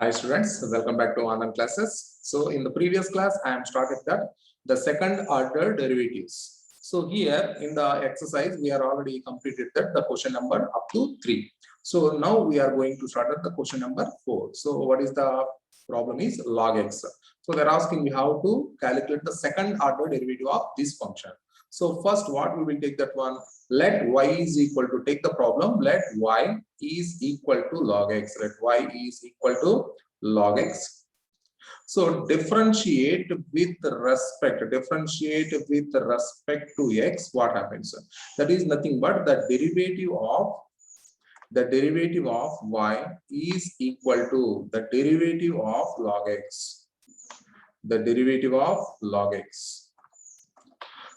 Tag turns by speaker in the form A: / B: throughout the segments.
A: Hi students, welcome back to online classes. So in the previous class, I am started that the second order derivatives. So here in the exercise, we are already completed that the question number up to 3. So now we are going to start at the question number 4. So what is the problem is log x. So they're asking me how to calculate the second order derivative of this function. So first what we will take that one, let y is equal to, take the problem, let y is equal to log x, let y is equal to log x. So differentiate with respect to x, what happens? That is nothing but the derivative of y is equal to the derivative of log x, the derivative of log x.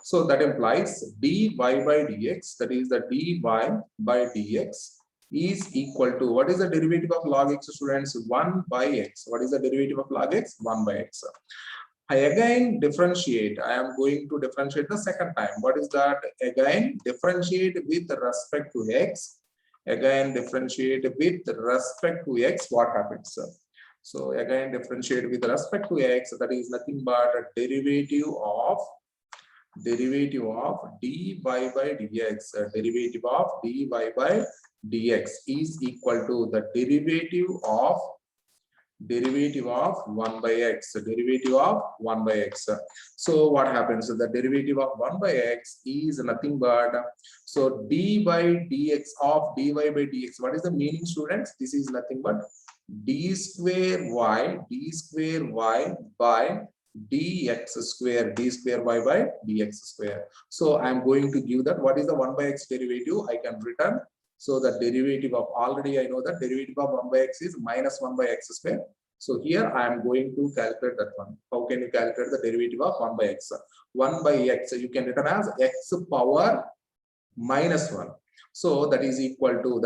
A: So that implies dy by dx, that is the dy by dx is equal to, what is the derivative of log x, students? 1 by x. What is the derivative of log x? 1 by x. I again differentiate. I am going to differentiate the second time. What is that? Again differentiate with respect to x. Again differentiate with respect to x. What happens? So again differentiate with respect to x. That is nothing but a derivative of dy by dx, derivative of dy by dx is equal to the derivative of 1 by x, derivative of 1 by x. So what happens? The derivative of 1 by x is nothing but, so d by dx of dy by dx. What is the meaning, students? This is nothing but d square y by dx square, d square y by dx square. So I am going to give that. What is the 1 by x derivative? I can return. So the derivative of, already I know that derivative of 1 by x is minus 1 by x square. So here I am going to calculate that one. How can you calculate the derivative of 1 by x? 1 by x, you can written as x power minus 1. So that is equal to,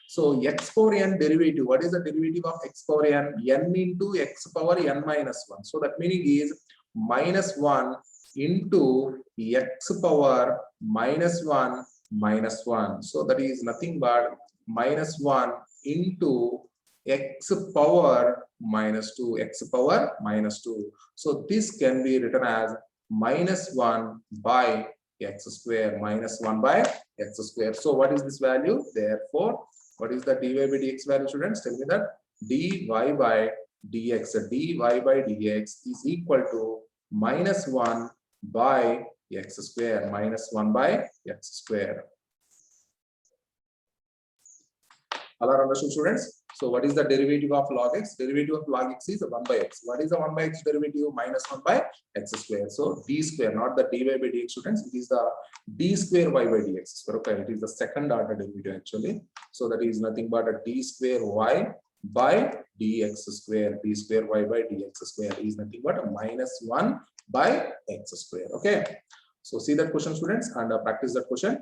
A: so x power n derivative. What is the derivative of x power n? N into x power n minus 1. So that meaning is minus 1 into x power minus 1 minus 1. So that is nothing but minus 1 into x power minus 2, x power minus 2. So this can be written as minus 1 by x square, minus 1 by x square. So what is this value? Therefore, what is the dy by dx value, students? Tell me that. Dy by dx is equal to minus 1 by x square, minus 1 by x square. All are understood, students? So what is the derivative of log x? Derivative of log x is 1 by x. What is the 1 by x derivative? Minus 1 by x square. So d square, not the dy by dx, students. It is the d square y by dx square. Okay, it is the second order derivative actually. So that is nothing but a d square y by dx square. D square y by dx square is nothing but a minus 1 by x square. Okay. So see that question, students, and practice that question.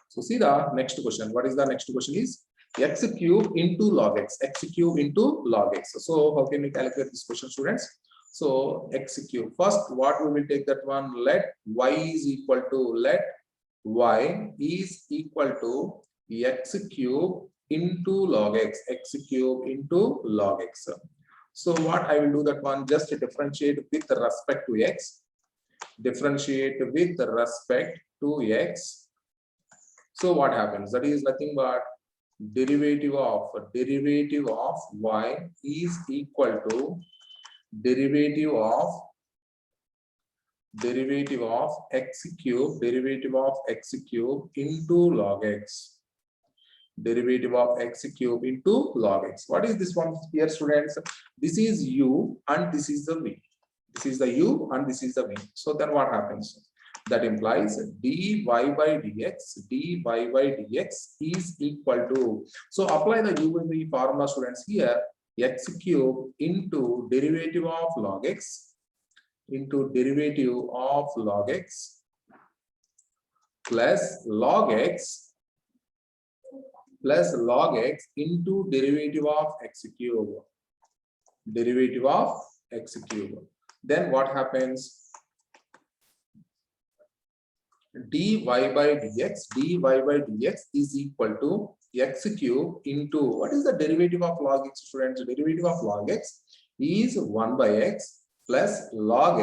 A: So see the next question. What is the next question is x cube into log x, x cube into log x. So how can we calculate this question, students? So x cube, first what we will take that one, let y is equal to x cube into log x, x cube into log x. So what I will do that one, just differentiate with respect to x, differentiate with respect to x. So what happens? That is nothing but derivative of y is equal to derivative of x cube into log x, derivative of x cube into log x. What is this one here, students? This is u and this is the v. This is the u and this is the v. So then what happens? That implies dy by dx is equal to, so apply the u and v formula, students, here, x cube into derivative of log x plus log x into derivative of x cube. Then what happens? dy by dx is equal to x cube into, what is the derivative of log x, students? The derivative of log x is 1 by x plus log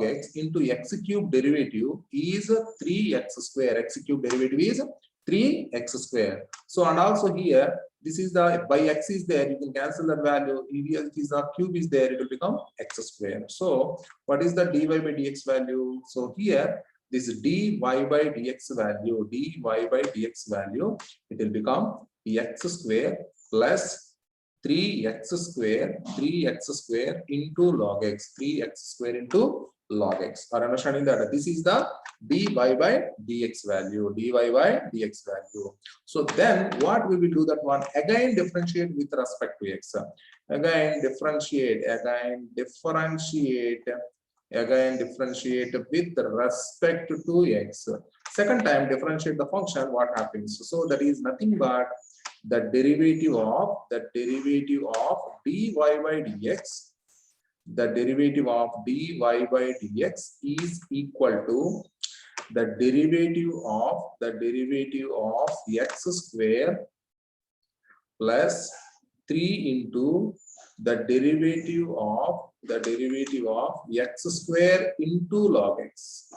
A: x into x cube derivative is 3x square. X cube derivative is 3x square. So, and also here, this is the, by x is there, you can cancel that value. Here it is, a cube is there, it will become x square. So, what is the dy by dx value? So, here, this dy by dx value, it will become x square plus 3x square into log x, 3x square into log x. Are understanding that? This is the dy by dx value, So then what we will do that one? Again differentiate with respect to x. Again differentiate with respect to x. Second time differentiate the function, what happens? So that is nothing but the derivative of dy by dx, is equal to the derivative of x square plus 3 into the derivative of x square into log x,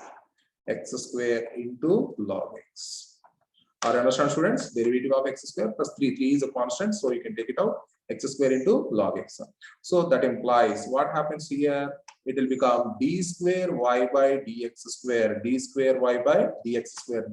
A: Are understand, students? Derivative of x square plus 3 is a constant, so you can take it out, x square into log x. So that implies what happens here? It will become d square y by dx square,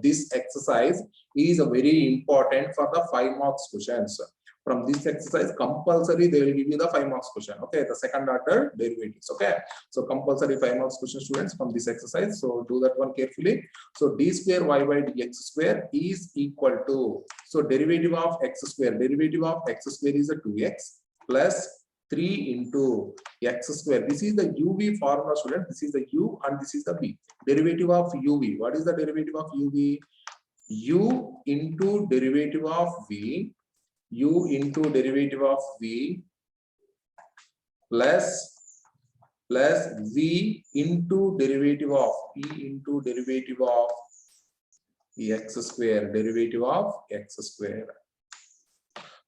A: This exercise is very important for the 5 marks questions. From this exercise, compulsory they will give you the 5 marks question. Okay, the second order derivatives. Okay, so compulsory 5 marks question, students, from this exercise. So do that one carefully. So d square y by dx square is equal to, so derivative of x square is a 2x plus 3 into x square. This is the uv formula, student. This is the u and this is the v. Derivative of uv. What is the derivative of uv? U into derivative of v, plus v into derivative of x square,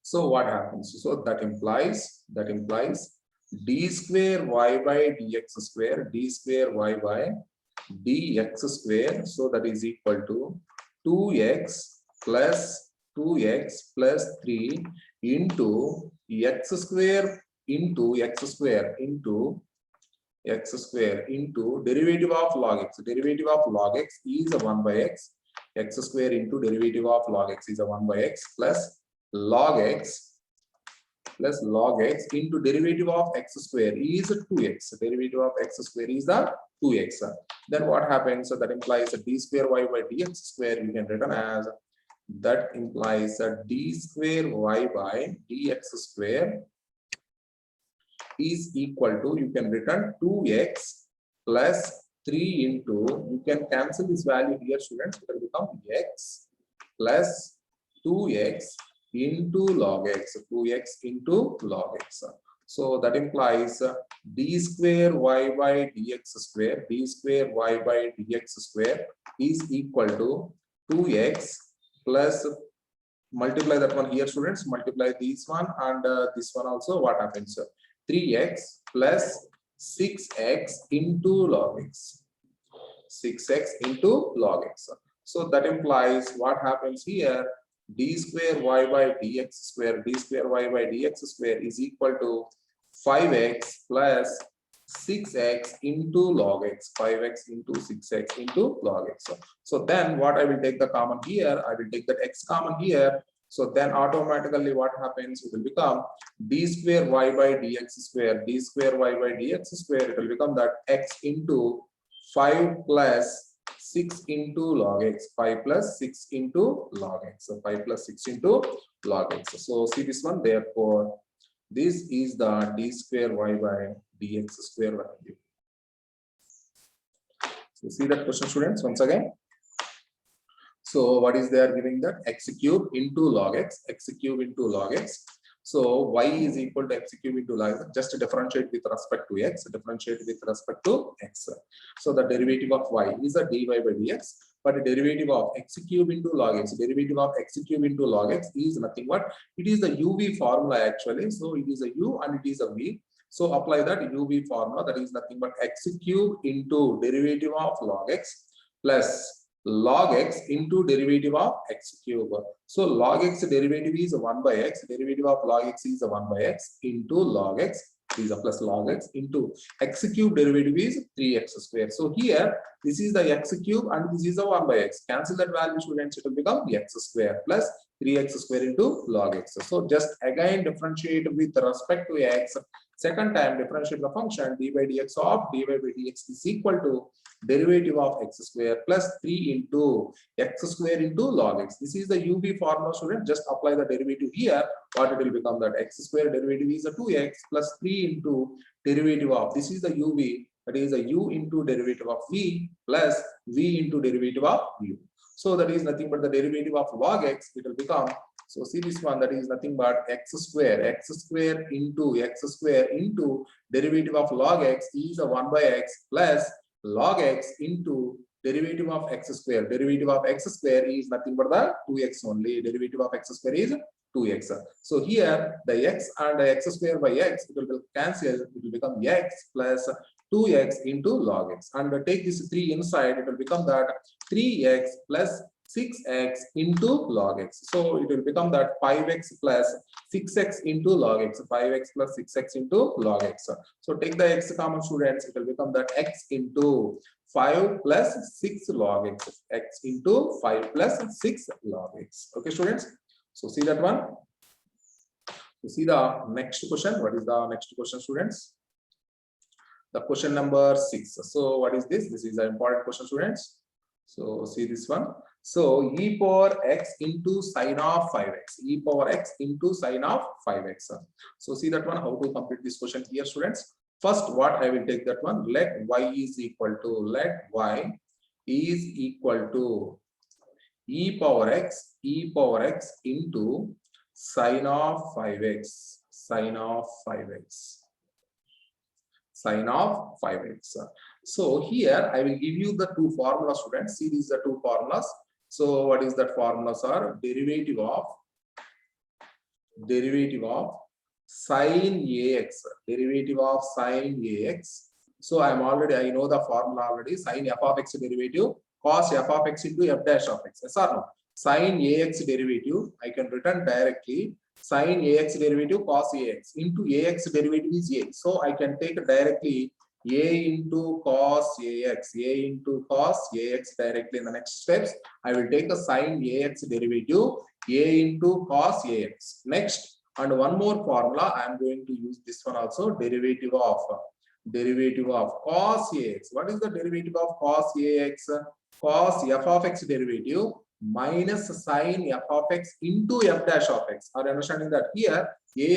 A: So what happens? So that implies d square y by dx square, So that is equal to 2x plus 3 into x square into derivative of log x. Derivative of log x is a 1 by x. X square into derivative of log x is a 1 by x plus log x into derivative of x square is 2x. Derivative of x square is the 2x. Then what happens? So that implies that d square y by dx square you can written as, that implies that d square y by dx square is equal to, you can return 2x plus 3 into, you can cancel this value here, students, it will become x plus 2x into log x, So that implies d square y by dx square, is equal to 2x plus, multiply that one here, students, multiply this one and this one also, what happens? 3x plus 6x into log x, So that implies what happens here? D square y by dx square, is equal to 5x plus 6x into log x, 5x into 6x into log x. So then what I will take the common here, I will take that x common here. So then automatically what happens? It will become d square y by dx square, it will become that x into 5 plus 6 into log x, 5 plus 6 into log x. So 5 plus 6 into log x. So see this one, therefore this is the d square y by dx square value. So see that question, students, once again. So what is they are giving that? X cube into log x, So y is equal to x cube into log, just differentiate with respect to x, differentiate with respect to x. So the derivative of y is a dy by dx, but the derivative of x cube into log x, derivative of x cube into log x is nothing but, it is the uv formula actually. So it is a u and it is a v. So apply that uv formula, that is nothing but x cube into derivative of log x plus log x into derivative of x cube. So log x derivative is 1 by x, derivative of log x is 1 by x into log x is a plus log x into x cube derivative is 3x square. So here this is the x cube and this is the 1 by x. Cancel that value, students, it will become x square plus 3x square into log x. So just again differentiate with respect to x. Second time differentiate the function d by dx of dy by dx is equal to derivative of x square plus 3 into x square into log x. This is the uv formula, student. Just apply the derivative here. What it will become, that x square derivative is a 2x plus 3 into derivative of, this is the uv, that is a u into derivative of v plus v into derivative of u. So that is nothing but the derivative of log x, it will become, so see this one, that is nothing but x square into x square into derivative of log x is a 1 by x plus log x into derivative of x square. Derivative of x square is nothing but the 2x only. Derivative of x square is 2x. So here the x and the x square by x, it will cancel, it will become x plus 2x into log x. And take this 3 inside, it will become that 3x plus 6x into log x. So it will become that 5x plus 6x into log x, 5x plus 6x into log x. So take the x common, students, it will become that x into 5 plus 6 log x, x into 5 plus 6 log x. Okay, students. So see that one. So see the next question. What is the next question, students? The question number 6. So what is this? This is an important question, students. So see this one. So e power x into sine of 5x, e power x into sine of 5x. So see that one, how to complete this question here, students. First, what I will take that one, let y is equal to, e power x into sine of 5x, sine of 5x. So here I will give you the two formulas, students. See, these are two formulas. So what is that formulas are? Derivative of sine ax, derivative of sine ax. So I know the formula already. Sine f of x derivative, cos f of x into f dash of x. Yes or no? Sine ax derivative, I can written directly. Sine ax derivative cos ax into ax derivative is a. So I can take directly a into cos ax directly in the next steps. I will take a sine ax derivative, a into cos ax. Next, and one more formula, I am going to use this one also, derivative of cos ax. What is the derivative of cos ax? Cos f of x derivative minus sine f of x into f dash of x. Are you understanding that? Here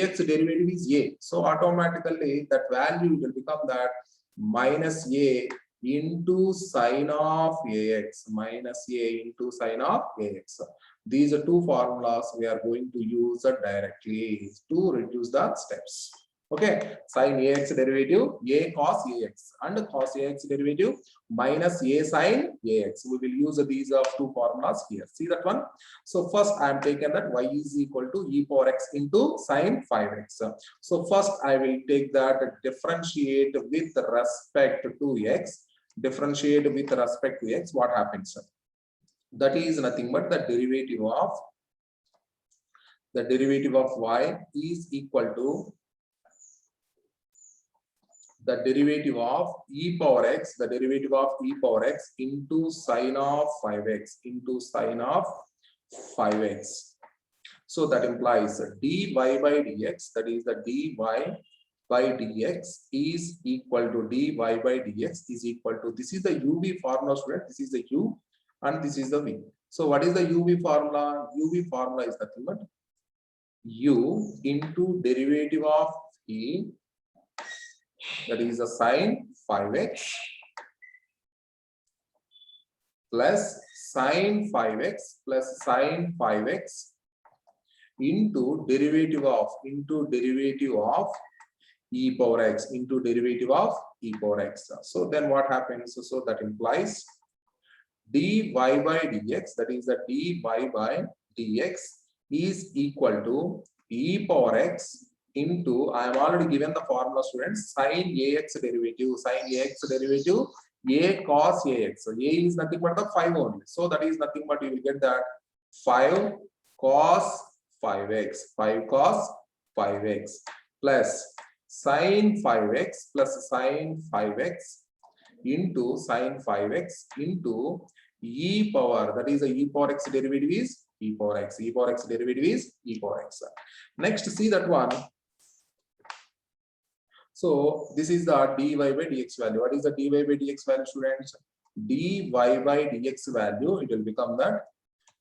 A: ax derivative is a, so automatically that value will become that minus a into sine of ax, These are two formulas we are going to use directly to reduce the steps. Okay, sine ax derivative a cos ax and cos ax derivative minus a sine ax. We will use these two formulas here. See that one. So first I am taking that y is equal to e power x into sine 5x. So first I will take that differentiate with respect to x. Differentiate with respect to x. What happens? That is nothing but the derivative of y is equal to the derivative of e power x, into sine of 5x, So that implies dy by dx, that is the dy by dx is equal to this is the uv formula, student. This is the u and this is the v. So what is the uv formula? Uv formula is nothing but u into derivative of e, that is a sine 5x plus sine 5x into derivative of e power x into derivative of e power x. So then what happens? So that implies dy by dx, that is the dy by dx is equal to e power x into, I am already given the formula, students, sin ax derivative a cos ax. So a is nothing but the 5 only. So that is nothing but you will get that 5 cos 5x plus sin 5x into sin 5x into e power, that is the e power x derivative is e power x derivative is e power x. Next, see that one. So this is the dy by dx value. What is the dy by dx value, students? Dy by dx value, it will become that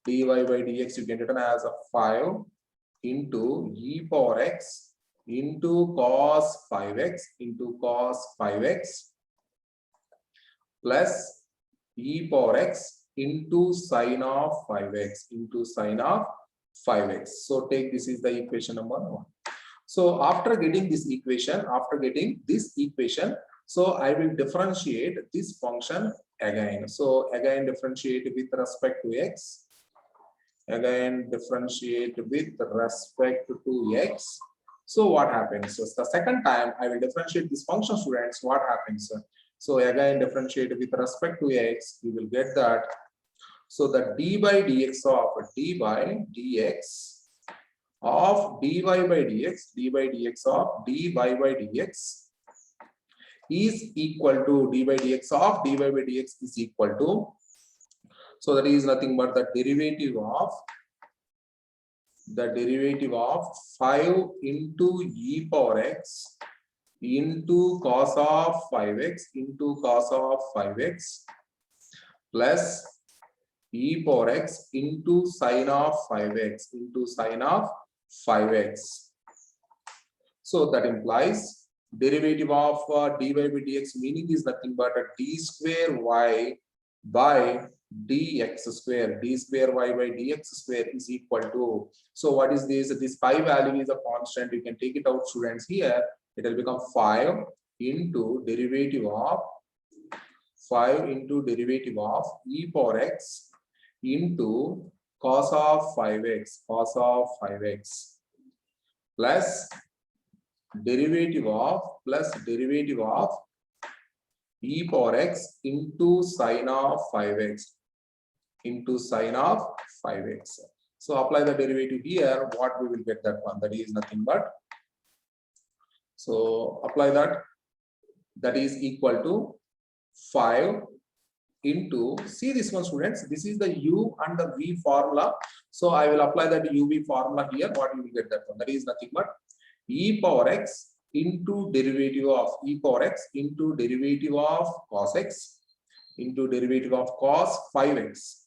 A: dy by dx you get it as a 5 into e power x into cos 5x plus e power x into sine of 5x So take this is the equation number 1. So after getting this equation, so I will differentiate this function again. So again differentiate with respect to x. So what happens? So the second time I will differentiate this function, students. What happens? So again differentiate with respect to x. You will get that. So the d by dx of dy by dx of dy by dx is equal to dy by dx of dy by dx is equal to, so that is nothing but the derivative of 5 into e power x into cos of 5x plus e power x into sine of 5x So that implies derivative of dy by dx, meaning is nothing but a d square y by dx square, d square y by dx square is equal to, so what is this? This 5 value is a constant. You can take it out, students. Here it will become 5 into derivative of e power x into cos of 5x plus derivative of e power x into sine of 5x So apply the derivative here. What we will get that one? That is nothing but, so apply that is equal to 5 into, see this one, students, this is the u and the v formula. So I will apply that uv formula here. What you will get that one? That is nothing but e power x into derivative of cos x into derivative of cos 5x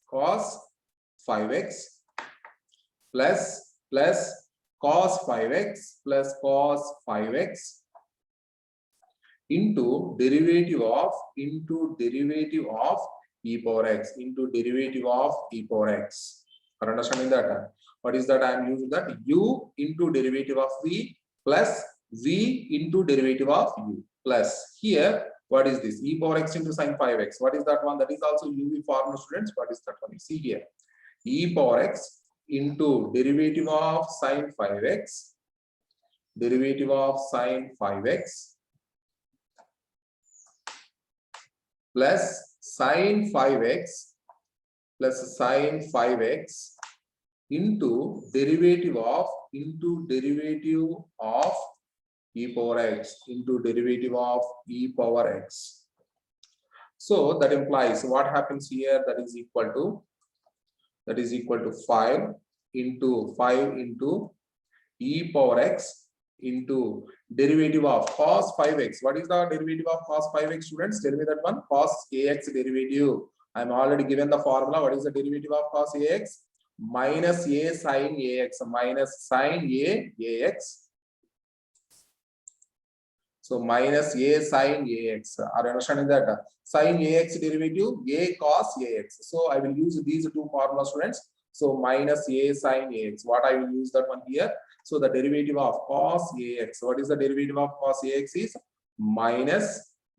A: plus cos 5x into derivative of e power x Are understanding that? What is that? I am using that u into derivative of v plus v into derivative of u plus here. What is this? E power x into sin 5x. What is that one? That is also uv formula, students. What is that one? You see here, e power x into derivative of sin 5x plus sin 5x into derivative of e power x So that implies what happens here? That is equal to 5 into e power x into derivative of cos 5x. What is the derivative of cos 5x, students? Tell me that one. Cos ax derivative. I am already given the formula. What is the derivative of cos ax? Minus a sin ax. So minus a sin ax. Are you understanding that? Sin ax derivative, a cos ax. So I will use these two formulas, students. So minus a sine ax. What I will use that one here? So the derivative of cos ax. What is the derivative of cos ax? Is minus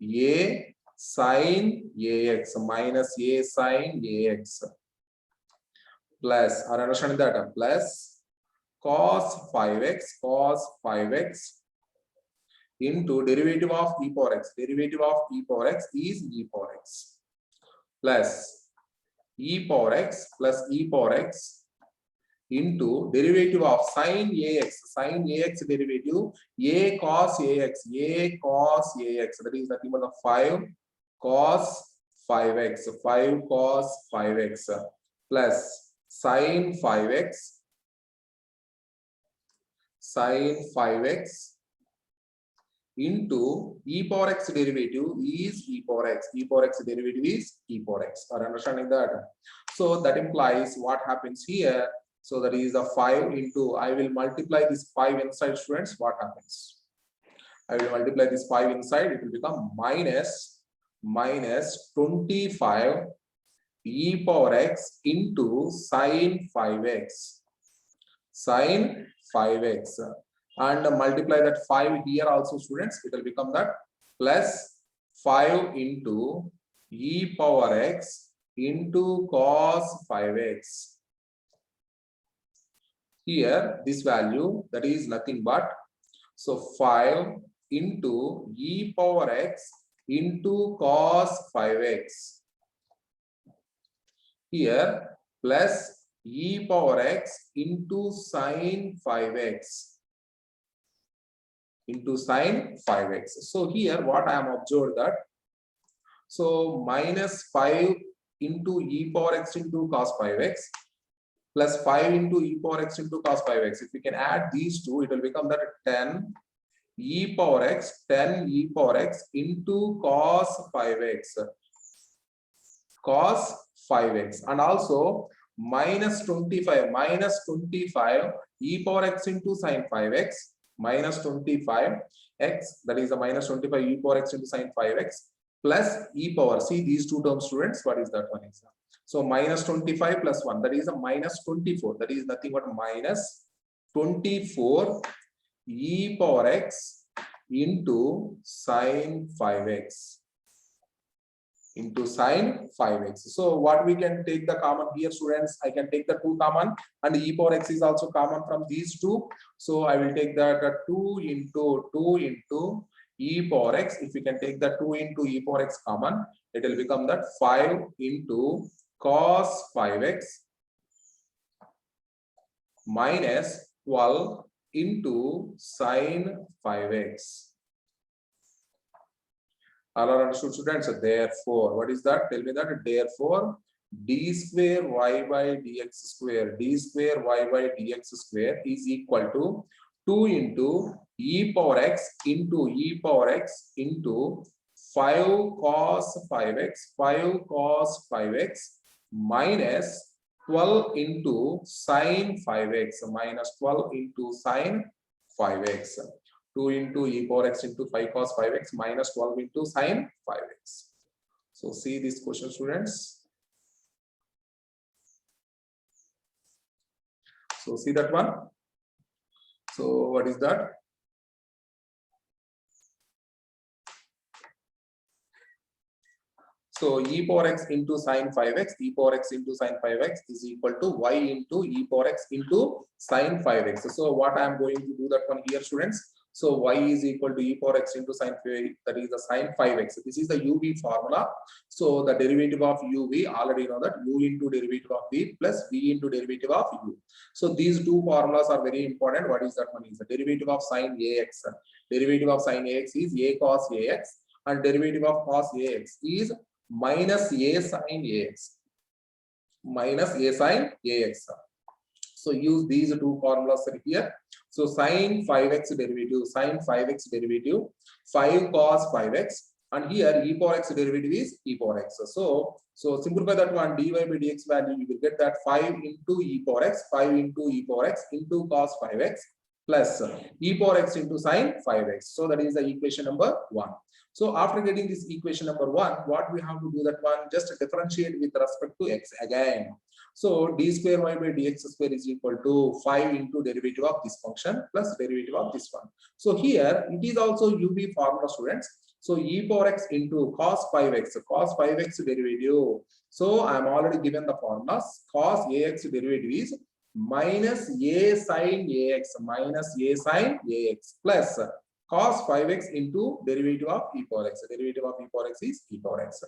A: a sine ax. Minus a sine ax. Plus, are you understanding that? Plus cos 5x into derivative of e power x. Derivative of e power x is e power x plus e power x plus e power x into derivative of sine ax. Sine ax derivative a cos ax. A cos ax. That is nothing but 5 cos 5x. 5 cos 5x plus sine 5x. Sine 5x into e power x derivative is e power x. E power x derivative is e power x. Are you understanding that? So that implies what happens here. So that is the 5 into, I will multiply this 5 inside, students. What happens? I will multiply this 5 inside. It will become minus 25 e power x into sine 5x. Sine 5x. And multiply that 5 here also, students. It will become that plus 5 into e power x into cos 5x. Here, this value, that is nothing but, so 5 into e power x into cos 5x. Here, plus e power x into sine 5x. Into sine 5x. So here, what I am observed that, so minus 5 into e power x into cos 5x plus 5 into e power x into cos 5x. If we can add these two, it will become that 10 e power x into cos 5x. Cos 5x. And also minus 25 e power x into sine 5x. Minus 25 x, that is a minus 25 e power x into sine 5x plus e power. See these two terms, students. What is that one? So minus 25 plus 1, that is a minus 24. That is nothing but minus 24 e power x into sine 5x. Into sine 5x. So what we can take the common here, students? I can take the 2 common, and e power x is also common from these two. So I will take that 2 into e power x. If we can take the 2 into e power x common, it will become that 5 into cos 5x minus 12 into sine 5x. All are understood, students? So therefore, what is that? Tell me that. Therefore, d square y by dx square, d square y by dx square is equal to 2 into e power x into 5 cos 5x minus 12 into sine 5x minus 12 into sine 5x. 2 into e power x into 5 cos 5x minus 12 into sine 5x. So see this question, students. So see that one. So what is that? So e power x into sine 5x, e power x into sine 5x is equal to y into e power x into sine 5x. So what I am going to do that one here, students. So y is equal to e power x into sine 5x, that is the sine 5x. This is the uv formula. So the derivative of uv, already know that u into derivative of v plus v into derivative of u. So these two formulas are very important. What is that one? Is the derivative of sine ax. Derivative of sine ax is a cos ax, and derivative of cos ax is minus a sine ax. Minus a sine ax. So use these two formulas here. So sine 5x derivative, 5 cos 5x, and here e power x derivative is e power x. So simplify that one, dy by dx value, you will get that 5 into e power x, into cos 5x plus e power x into sine 5x. So that is the equation number 1. So after getting this equation number 1, what we have to do that one, just differentiate with respect to x again. So d square y by dx square is equal to 5 into derivative of this function plus derivative of this one. So here it is also UV formula, students. So e power x into cos 5x derivative. So I am already given the formulas. Cos ax derivative is minus a sin ax plus cos 5x into derivative of e power x. Derivative of e power x is e power x.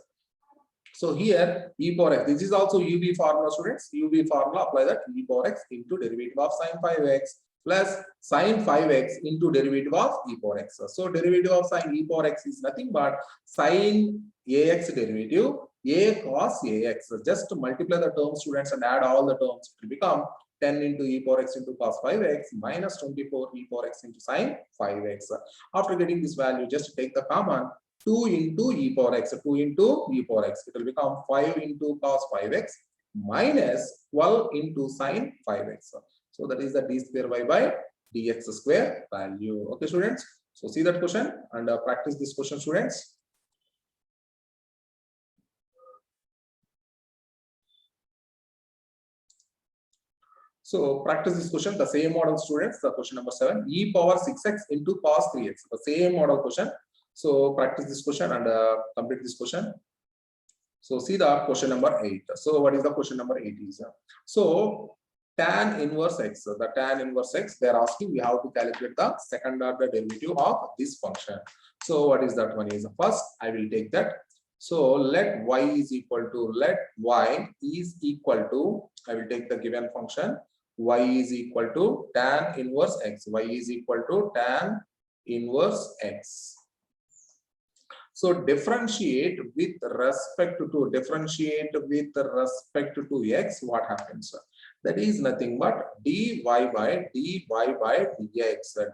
A: So here e power x, this is also UV formula, students. UV formula, apply that e power x into derivative of sin 5x plus sin 5x into derivative of e power x. So derivative of sin e power x is nothing but sin ax derivative a cos ax. Just multiply the terms, students, and add all the terms. It will become 10 into e power x into cos 5x minus 24 e power x into sin 5x. After getting this value, just take the common 2 into e power x, 2 into e power x. It will become 5 into cos 5x minus 12 into sin 5x. So that is the d square y by dx square value. Okay, students. So see that question and practice this question, students. So practice this question, the same model, students. The question number 7, e power 6x into cos 3x. The same model question. So practice this question and complete this question. So see the question number 8. So what is the question number 8 is? So tan inverse x. The tan inverse x, they are asking we have to calculate the second order derivative of this function. So what is that one is? First, I will take that. So let y is equal to, I will take the given function. Y is equal to tan inverse x. Y is equal to tan inverse x. So differentiate with respect to x, what happens? That is nothing but dy by dx.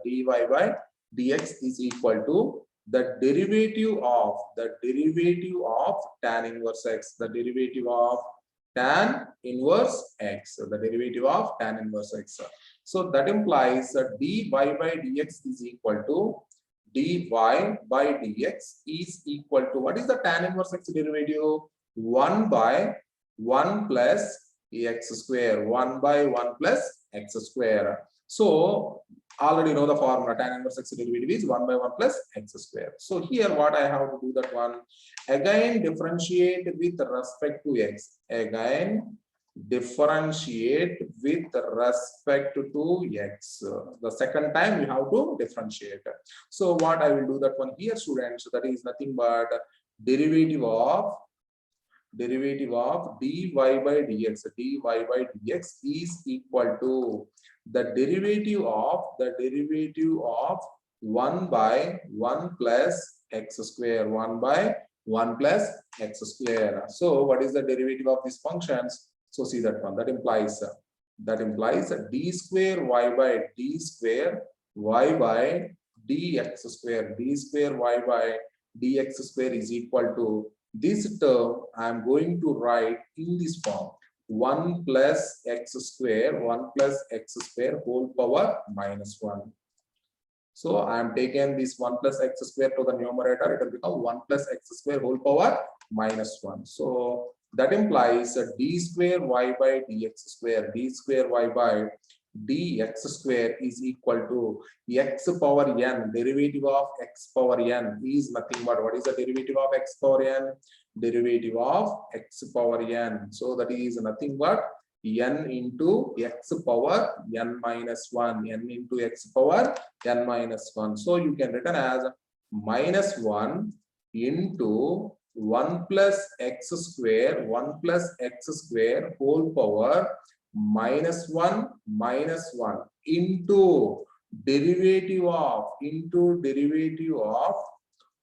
A: Dy by dx is equal to the derivative of tan inverse x. The derivative of tan inverse x. The derivative of tan inverse x. So that implies dy by dx is equal to dy by dx is equal to, what is the tan inverse x derivative? 1 by 1 plus x square. 1 by 1 plus x square. So already know the formula, tan inverse x derivative is 1 by 1 plus x square. So here what I have to do, that one again differentiate with respect to x. Again differentiate with respect to x. The second time you have to differentiate. So what I will do that one here, students, that is nothing but derivative of dy by dx. Dy by dx is equal to the derivative of 1 by 1 plus x square. 1 by 1 plus x square. So what is the derivative of these functions? So see that one. That implies d square y by d square y by dx square. D square y by dx square is equal to this term. I am going to write in this form: 1 plus x square whole power minus 1. So I am taking this 1 plus x square to the numerator. It will become 1 plus x square whole power minus 1. So that implies d square y by dx square. D square y by dx square is equal to x power n. Derivative of x power n is nothing but, what is the derivative of x power n? Derivative of x power n. So that is nothing but n into x power n minus 1. N into x power n minus 1. So you can written as minus 1 into 1 plus x square whole power minus 1 into derivative of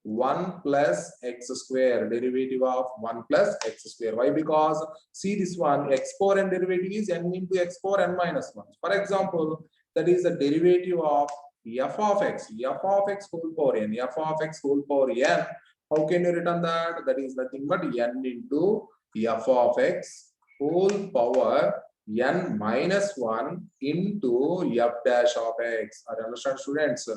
A: 1 plus x square. Derivative of 1 plus x square. Why? Because see this one, x power n derivative is n into x power n minus 1. For example, that is the derivative of f of x whole power n. F of x whole power n. How can you written that? That is nothing but n into f of x whole power n minus 1 into f dash of x. Are you understand, students?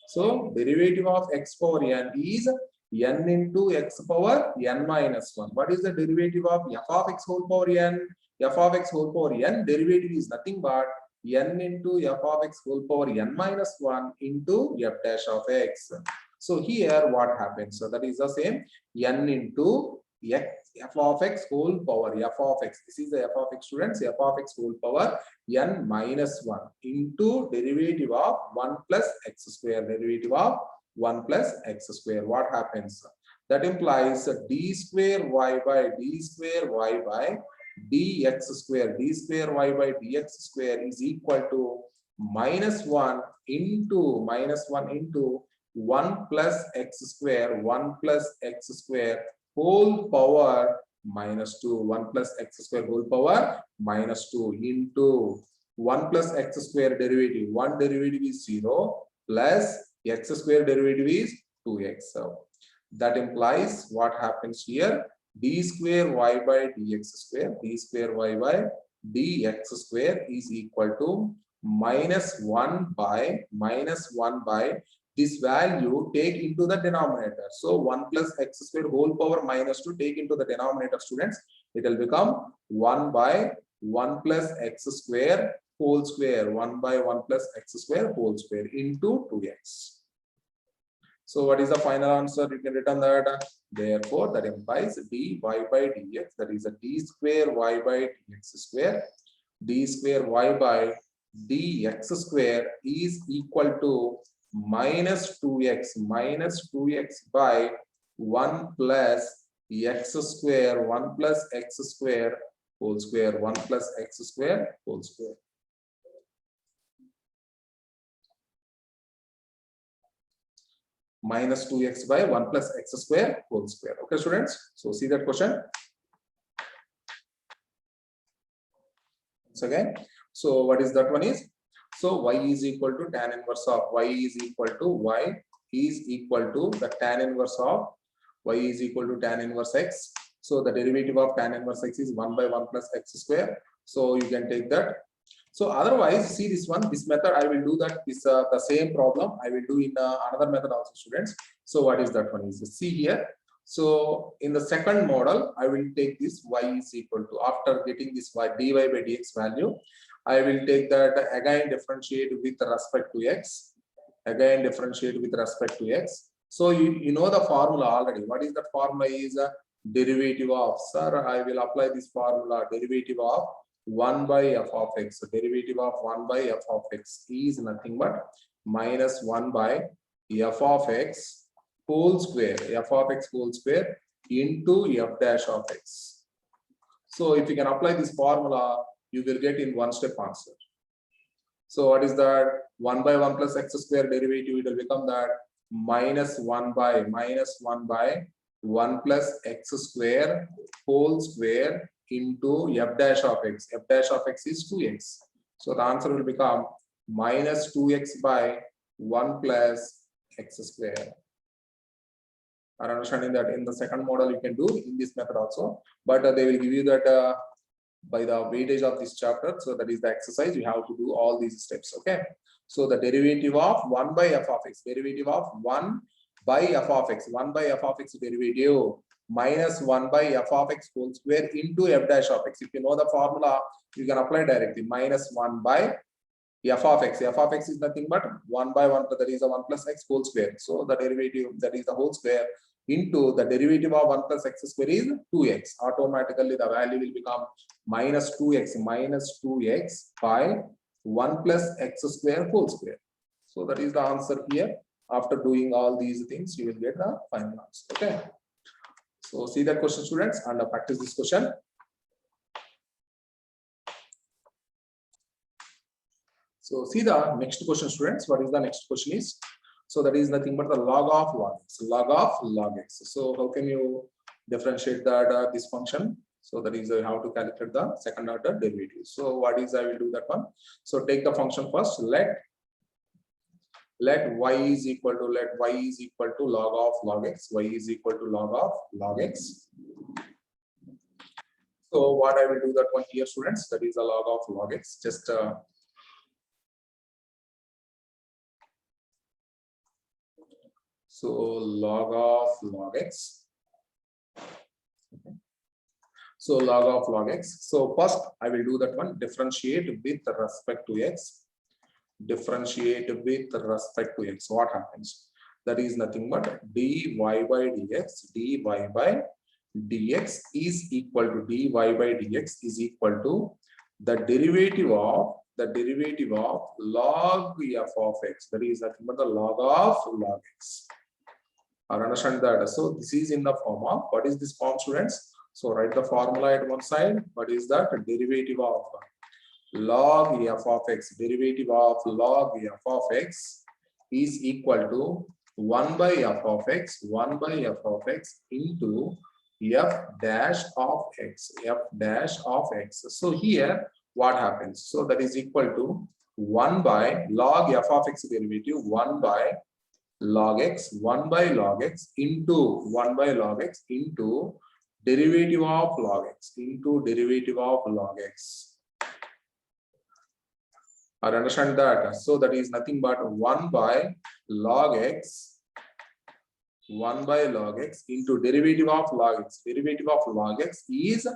A: So derivative of x power n is n into x power n minus 1. What is the derivative of f of x whole power n? f of x whole power n derivative is nothing but n into f of x whole power n minus 1 into f dash of x. So here what happens? So that is the same n into f of x whole power f of x. This is the f of x, students. F of x whole power n minus 1 into derivative of 1 plus x square. Derivative of 1 plus x square. What happens? That implies d square y by d square y by dx square. D square y by dx square is equal to minus 1 into 1 plus x square, 1 plus x square whole power minus 2, 1 plus x square whole power minus 2 into 1 plus x square derivative. One derivative is 0 plus x square derivative is 2x. So that implies what happens here? D square y by dx square, d square y by dx square is equal to minus 1 by this value take into the denominator. So 1 plus x square whole power minus 2 take into the denominator, students. It will become 1 by 1 plus x square whole square, 1 by 1 plus x square whole square into 2x. So what is the final answer? You can return that. Therefore, that implies dy by dx, that is a d square y by dx square, d square y by dx square is equal to minus 2x by 1 plus x square, 1 plus x square whole square, 1 plus x square whole square. Minus 2x by 1 plus x square whole square. Okay, students. So see that question once again. So what is that one is? So y is equal to tan inverse of y is equal to the tan inverse of y is equal to tan inverse x. So the derivative of tan inverse x is 1 by 1 plus x square. So you can take that. So otherwise, see this one, this method I will do that is the same problem I will do in another method also, students. So what is that one is? See here. So in the second model, I will take this y is equal to, after getting this y dy by dx value, I will take that again differentiate with respect to x. Again differentiate with respect to x. So you know the formula already. What is that formula? Is a derivative of, sir, I will apply this formula, derivative of 1 by f of x. So derivative of 1 by f of x is nothing but minus 1 by f of x whole square, f of x whole square into f dash of x. So if you can apply this formula, you will get in one step answer. So what is that? 1 by 1 plus x square derivative, it will become that minus 1 by 1 plus x square whole square into f dash of x. F dash of x is 2x. So the answer will become minus 2x by 1 plus x square. Are understanding that? In the second model you can do in this method also, but they will give you that by the weightage of this chapter. So that is the exercise. You have to do all these steps. Okay. So the derivative of 1 by f of x, derivative of 1 by f of x, 1 by f of x derivative minus 1 by f of x whole square into f dash of x. If you know the formula, you can apply directly. Minus 1 by f of x. F of x is nothing but 1 by 1, that is a 1 plus x whole square. So the derivative, that is the whole square, into the derivative of 1 plus x square is 2x. Automatically the value will become minus 2x by 1 plus x square whole square. So that is the answer here. After doing all these things, you will get the final answer. Okay. So see that question, students, and practice this question. So see the next question, students. What is the next question is? So that is nothing but the log of log x. So how can you differentiate that this function? So that is how to calculate the second order derivative. So what is, I will do that one. So take the function first. Let y is equal to log of log x. Y is equal to log of log x. So what I will do that one here, students. That is a log of log x. Just so log of log x. So log of log x. So first I will do that one, differentiate with respect to x. Differentiate with respect to x. What happens? That is nothing but dy by dx, dy by dx is equal to dy by dx is equal to the derivative of log f of x. That is nothing but the log of log x. I understand that. So this is in the form of, what is this form, students? So write the formula at one side. What is that? Derivative of log f of x. Derivative of log f of x is equal to 1 by f of x, 1 by f of x into f dash of x, f dash of x. So here what happens? So that is equal to 1 by log f of x derivative, 1 by log x, 1 by log x into 1 by log x into derivative of log x into derivative of log x. I understand that. So that is nothing but 1 by log x, 1 by log x into derivative of log x. Derivative of log x is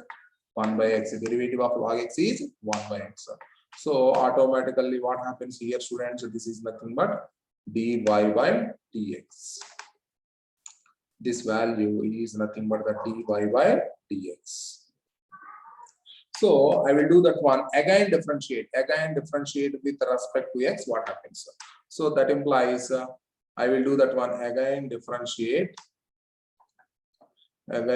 A: 1 by x. Derivative of log x is 1 by x. So automatically what happens here, students? This is nothing but dy by dx. This value is nothing but the dy by dx. So I will do that one again, differentiate with respect to x. What happens? So that implies I will do that one again, differentiate with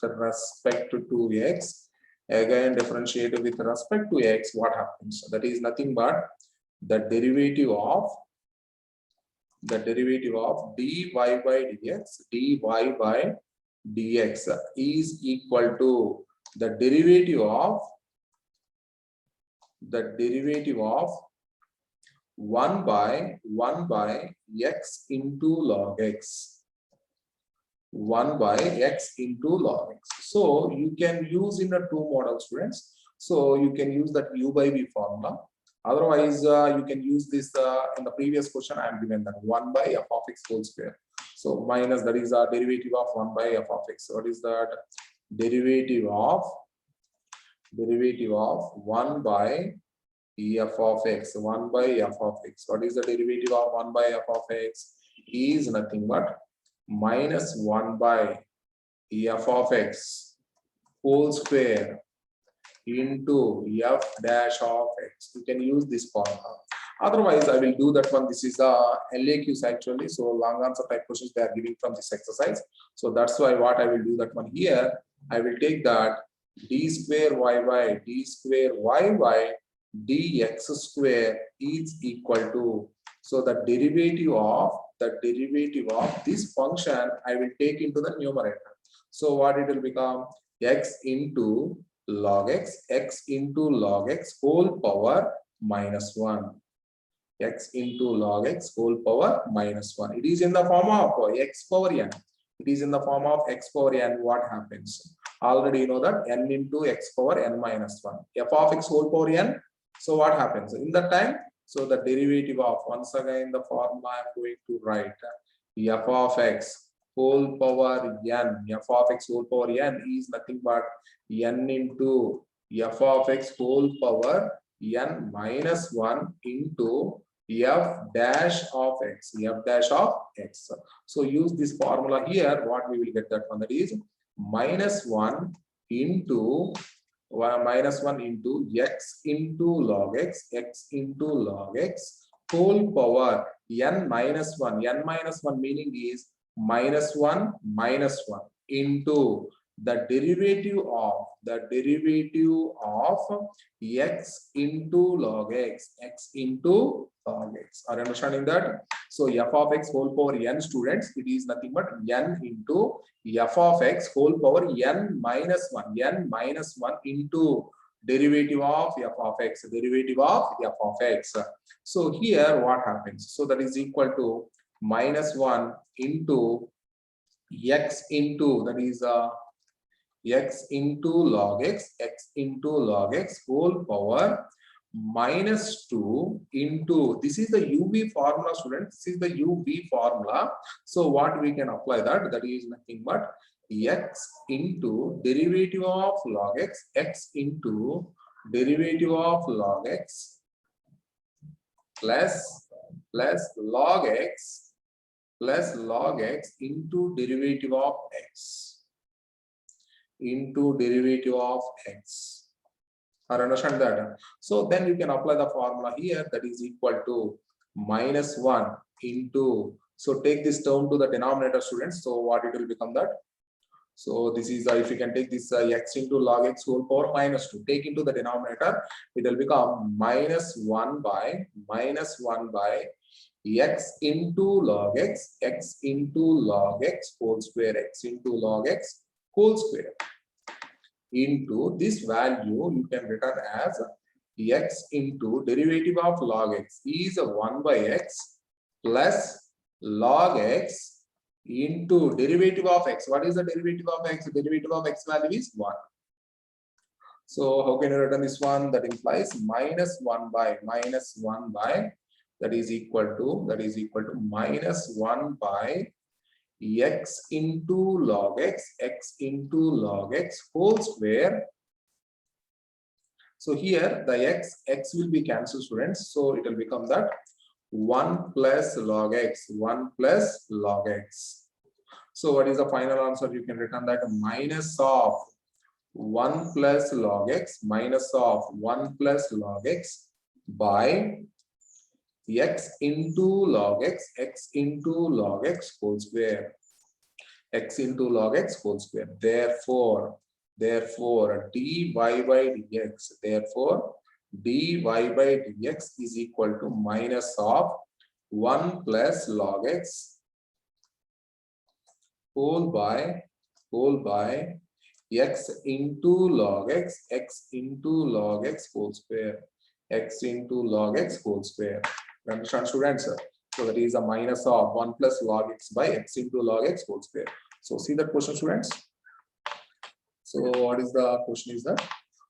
A: respect to x. Again, differentiate with respect to x. What happens? That is nothing but the derivative of dy by dx, dy by dx is equal to the derivative of 1 by x into log x. 1 by x into log x. So you can use in the two models, students. So you can use that u by v formula. Otherwise, you can use this in the previous question. I am given that 1 by f of x whole square. So minus, that is a derivative of 1 by f of x. What is that? Derivative of 1 by f of x. 1 by f of x. What is the derivative of 1 by f of x? Is nothing but minus 1 by f of x whole square into f dash of x. You can use this formula. Otherwise, I will do that one. This is the LAQs actually. So long answer type questions they are giving from this exercise. So that's why what I will do that one here. I will take that d square y by dx square is equal to, so the derivative of this function I will take into the numerator. So what it will become? X into log x, whole power minus 1. X into log x whole power minus 1. It is in the form of x power n. It is in the form of x power n. What happens? Already you know that n into x power n minus 1. F of x whole power n. So what happens? In that time, so the derivative of, once again the formula I am going to write, f of x whole power n. F of x whole power n is nothing but n into f of x whole power n minus 1 into f dash of x, So use this formula here. What we will get that one? That is minus 1 into x into log x, whole power n minus 1. N minus 1 meaning is minus 1 into the derivative of x into log x, Are you understanding that? So f of x whole power n, students, it is nothing but n into f of x whole power n minus 1, into derivative of f of x, So here what happens? So that is equal to minus 1 into x into, that is x into log x, whole power minus 2 into, this is the UV formula, students. This is the UV formula. So what we can apply that? That is nothing but x into derivative of log x into derivative of log x plus log x into derivative of x into derivative of x. I understand that. So then you can apply the formula here, that is equal to -1 into, so take this term to the denominator, students. So what it will become that? So this is if you can take this x into log x whole power -2, take into the denominator, it will become -1 by x into log x into log x whole square, x into log x whole square, into this value you can return as x into derivative of log x is 1 by x plus log x into derivative of x. What is the derivative of x? The derivative of x value is 1. So how can you return this one? That implies -1 by that is equal to -1 by x into log x whole square. So here the x will be cancelled, students. So it will become that 1 plus log x. So what is the final answer? You can return that minus of 1 plus log x by x into log x whole square, Therefore, dy by dx is equal to minus of 1 plus log x whole by x into log x whole square, Understand, students? So that is a minus of 1 plus log x by x into log x whole square. So see that question, students. So what is the question is that?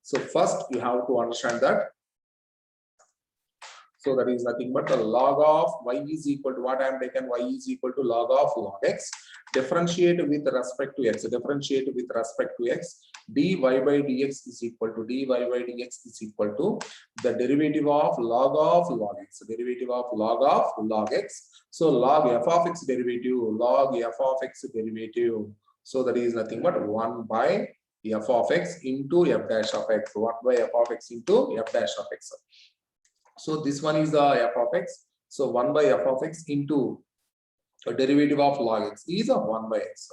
A: So first you have to understand that. So that is nothing but the log of y is equal to what I am taken, y is equal to log of log x, differentiate with respect to x, dy by dx is equal to the derivative of log x, So log f of x derivative, so that is nothing but 1 by f of x into f dash of x, 1 by f of x into f dash of x. So this one is the f of x. So 1 by f of x into a derivative of log x is a 1 by x.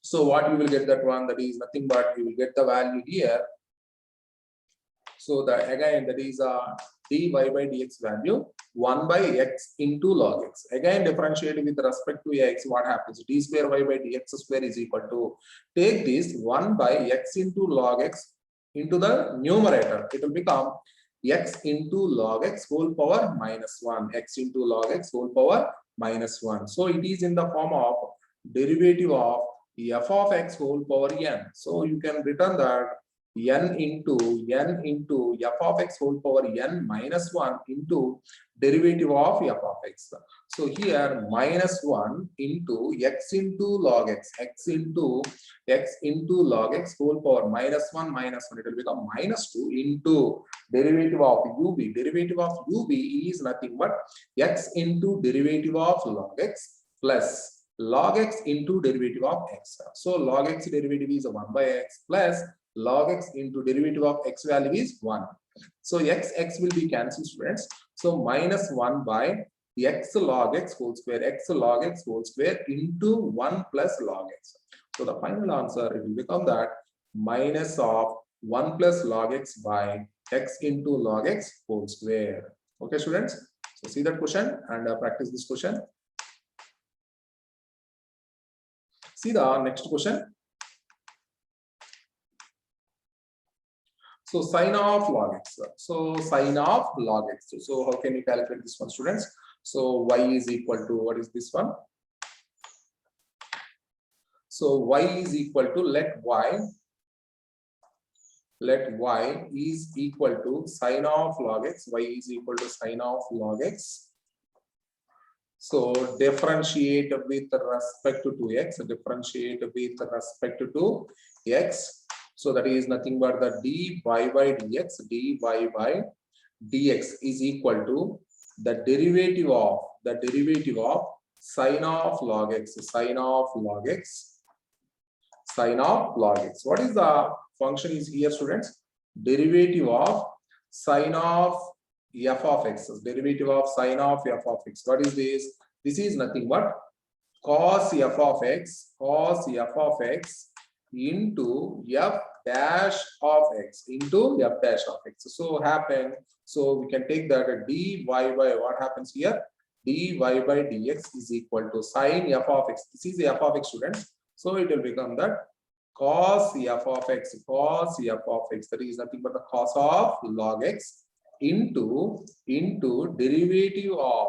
A: So what you will get that one, that is nothing but you will get the value here. So the again that is dy by dx value 1 by x into log x. Again differentiate with respect to x, what happens? D square y by dx square is equal to, take this 1 by x into log x into the numerator. It will become x into log x whole power minus 1, x into log x whole power minus 1. So it is in the form of derivative of f of x whole power n. So you can return that n into f of x whole power n minus 1 into derivative of f of x. So here minus 1 into x into log x, x into log x whole power minus 1, it will become minus 2 into derivative of ub. Derivative of ub is nothing but x into derivative of log x plus log x into derivative of x. So log x derivative is 1 by x plus log x into derivative of x value is 1. So x will be cancelled, students. So minus 1 by x log x whole square, into 1 plus log x. So the final answer, it will become that minus of 1 plus log x by x into log x whole square. Okay, students. So see that question and practice this question. See the next question. So sine of log x. So sine of log x. So how can you calculate this one, students? So y is equal to, what is this one? So y is equal to, let y is equal to sine of log x. Y is equal to sine of log x So differentiate with respect to x, differentiate with respect to x. So that is nothing but the dy by dx, dy by dx is equal to the derivative of sine of log x, sine of log x, sine of log x. What is the function is here, students? Derivative of sine of f of x, derivative of sine of f of x. What is this? This is nothing but cos f of x, cos f of x into f dash of x, into f dash of x. So happen, so we can take that dy by what happens here? Dy by dx is equal to sine f of x. This is f of x, students. So it will become that cos f of x, cos f of x, that is nothing but the cos of log x into derivative of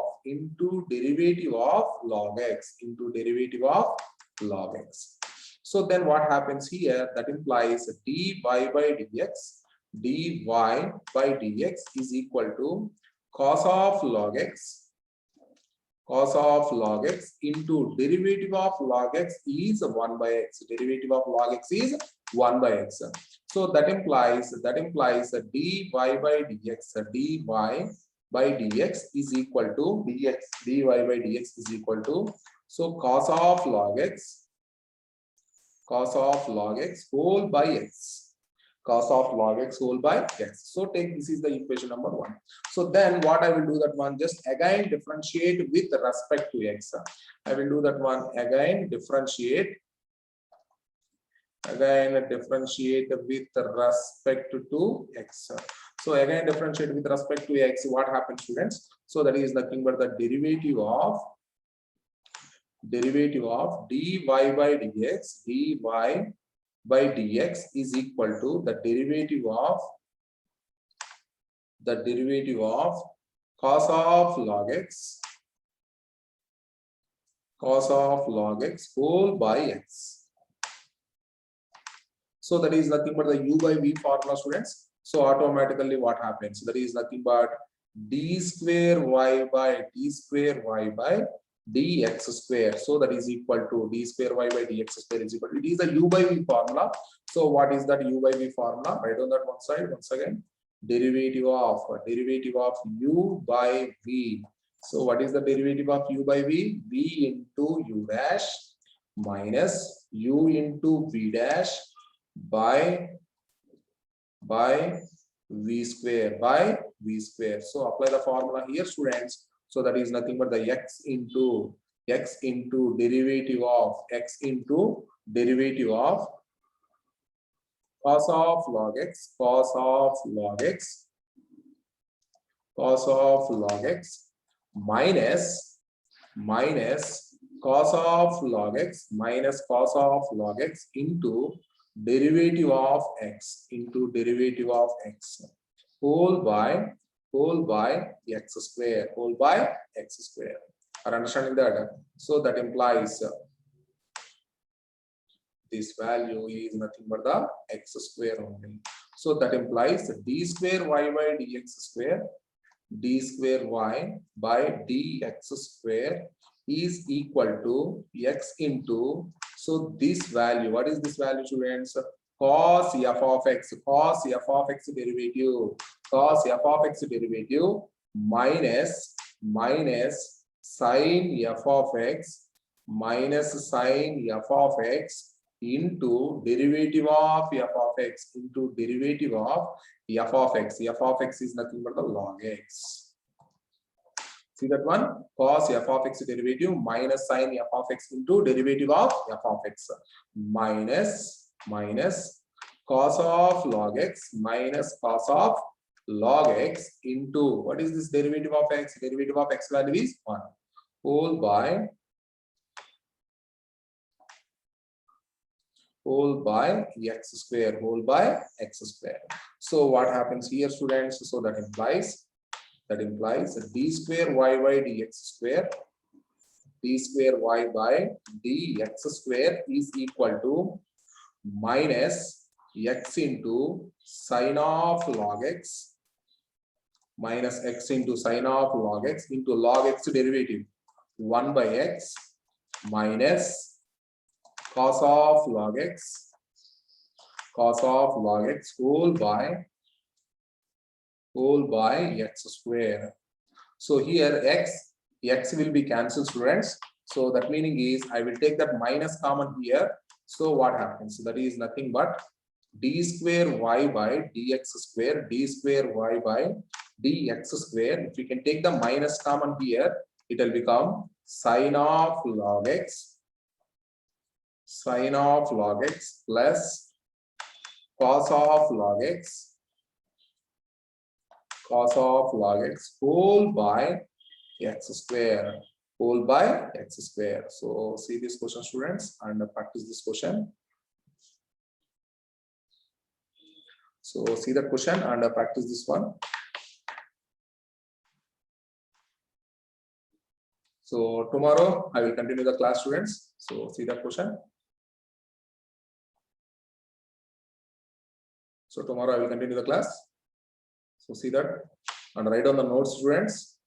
A: log x, into derivative of log x. So then what happens here? That implies dy by dx is equal to cos of log x, cos of log x into derivative of log x is 1 by x. Derivative of log x is 1 by x. So that implies dy by dx, dy by dx is equal to dy by dx is equal to, so cos of log x whole by x, cos of log x whole by x. So take, this is the equation number 1. So then what I will do that one, just again differentiate with respect to x. I will do that one again, differentiate with respect to x. So again differentiate with respect to x. What happens, students? So that is nothing but the derivative of dy by dx, dy by dx is equal to the derivative of cos of log x whole by x. So that is nothing but the u by v formula, students. So automatically what happens? That is nothing but d square y by dx square. So that is equal to d square y by dx square is equal to, it is the u by v formula. So what is that u by v formula? Write on that one side once again. Derivative of u by v. So what is the derivative of u by v? V into u dash minus u into v dash by v square So apply the formula here, students. So that is nothing but the x into derivative of cos of log x minus cos of log x into derivative of x whole by x square Are understanding that? So that implies this value is nothing but the x square only. So that implies d square y by dx square, d square y by dx square is equal to x into, so this value, what is this value, students? Cos f of x derivative, minus sin f of x into derivative of f of x f of x is nothing but the log x. See that one? Cos f of x derivative minus sin f of x into derivative of f of x minus cos of log x minus cos of log x into, what is this derivative of x? Derivative of x value is 1 whole by x square So what happens here, students? So that implies d square y by dx square, d square y by dx square is equal to minus x into sine of log x minus x into sine of log x into log x derivative 1 by x minus cos of log x whole by x square. So here x will be cancelled, students. So that meaning is I will take that minus common here. So what happens? So that is nothing but d square y by dx square, d square y by dx square. If we can take the minus common here, it will become sine of log x plus cos of log x whole by x square. So see this question, students, and practice this question. So see that question and practice this one. So tomorrow I will continue the class, students. So see that question. So tomorrow I will continue the class. So see that and write on the notes, students.